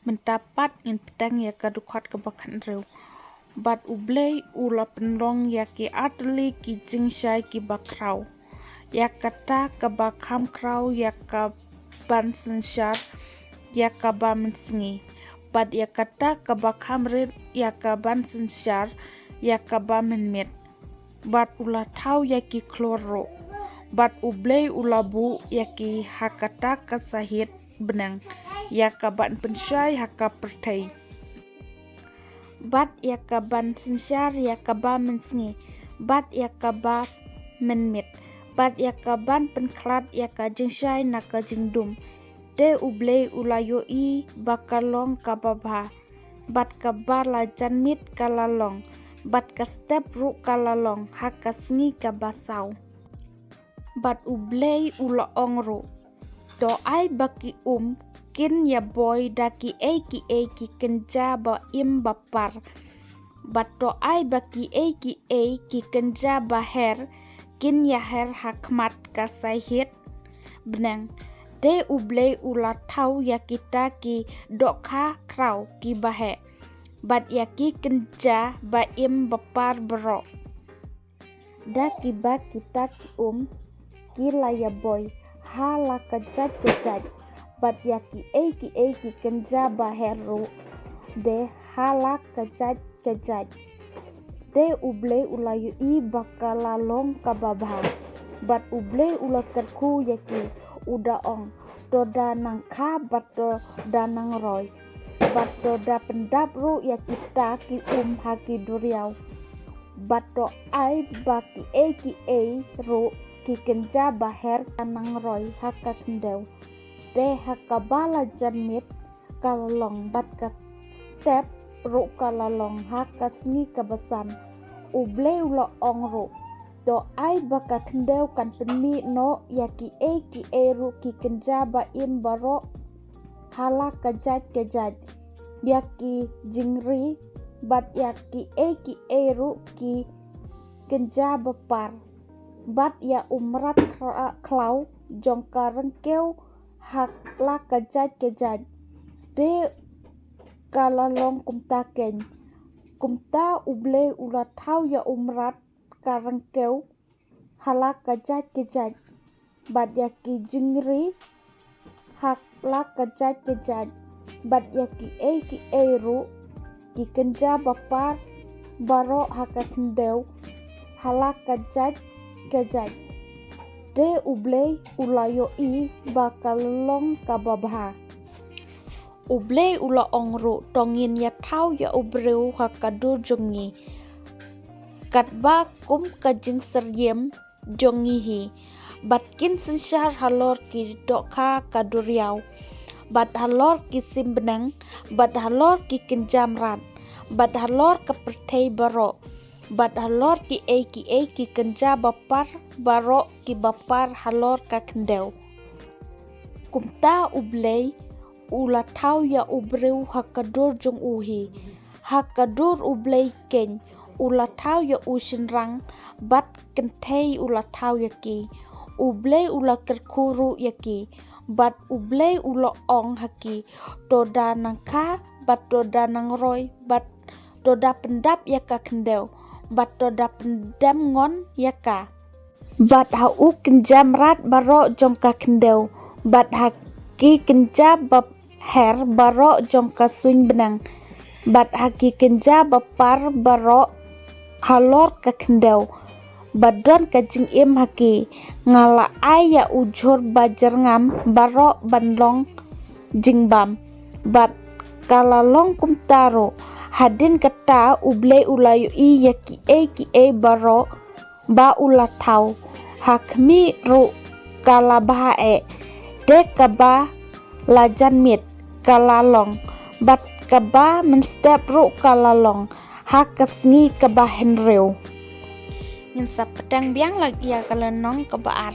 mendapat in pedang ya kadukot kebakan rew. Bat ublei ula penrong ya ki atli ki jingshai ki bakrau. Ya kata kabakam krau ya ka ban sensyar ya ka ba mensengi. Bat ya kata kabakam rid ya ka ban sensyar ya ka ba menmit. Bat ula tau ya ki kloro. Bat ublei ula bu ya ki hakata kasahit benang. Ya ka ban pensyai haka pertai. Bat ya ka ban sensyar ya ka ba mensengi. Bat ya ka ba menmit. Bat ya ka ban penklat ya ka jengsyai na ka jengdum. De ublei ulayo i bakalong ka babha. Bat ka ba la janmit ka lalong. Bat ka step ru ka lalong haka sengi ka basau. Bat ublei ula ongru. Do ai baki kin ya boy daki ki kenja ba im bapar. Bat do ai baki ki kenja ba her kin ya her hakmat kasahit benang. De ublei ula tau ya kita ki dokha krau ki bahe. Bat ya ki kenja ba im bapar bero. Da ki ba kita ki ki la ya boy ha la kejat. Bat ya ki kenja ba heru de ha la kejat. De ublei ulayu i bakalalong kababha. Bat ublei ula kerku ya ki uda ong. Do da nang ka bat do da nang roy. Bat do da pendap ru ya kita ki haki duriau. Bat do ai baki ru ki kenja baher kanang roy haka kendeu. De haka bala janmit kalalong bat ka step ru kalalong haka sengi kabasan. Ublei ula ong ru. Do ai baka kendeu kan penmi no ya ki ru ki kenja ba im baro hala kejat. Ya ki jingri bat ya ki ru ki kenja bapar. Bat ya umrat klau jongka rengkeu hak la kejat. De kalalong kumta ken. Kumta ublei ula tau ya umrat karengkeu hala kejat. Bat ya ki jingri hak la kejat. Bat ya ki ru ki kenja bapar baro haka kendeu hala kejat. De ublei ulayo i bakalong kababha. Ublei ula ongru tongin ya tau ya ubreu hakadur jongi. Katba kum kajing seryem jongi hi. Batkin sensyar halor ki dokha kaduriau. Bat halor ki simbenang. Bat halor ki kenjamrat. Bat halor kepertai baro. Bat halor ki kenja bapar baro ki bapar halor ka kendeu. Kumta ublei ula tau ya ubreu hakadur jong uhi. Hakadur ublei ken ula tau ya usinrang bat kentei ula tau ya ki. Ublei ula kerkuru ya ki. Bat ublei ula ong haki. Doda nang ka bat doda nang roy bat doda pendap ya ka kendeu. Bat doda pendam ngon ya ka. Bat hau kenjam rat baro jongka kendeu. Bat haki kenja bap her baro jongka suing benang. Bat haki kenja bapar baro halor ka kendeu. Bat don kajing im haki ngala aya ujur bajar ngam baro banlong jingbam. Bat kalalong kumtaro hadin kata ublei ulayu i ya ki baro ba ula tau hakmi ru kala bahae de kaba lajan mit kalalong bat kaba menstep ru kalalong hakasngi kaba henreu. Yang sa pedang biang lagi ya kalanong kebaar.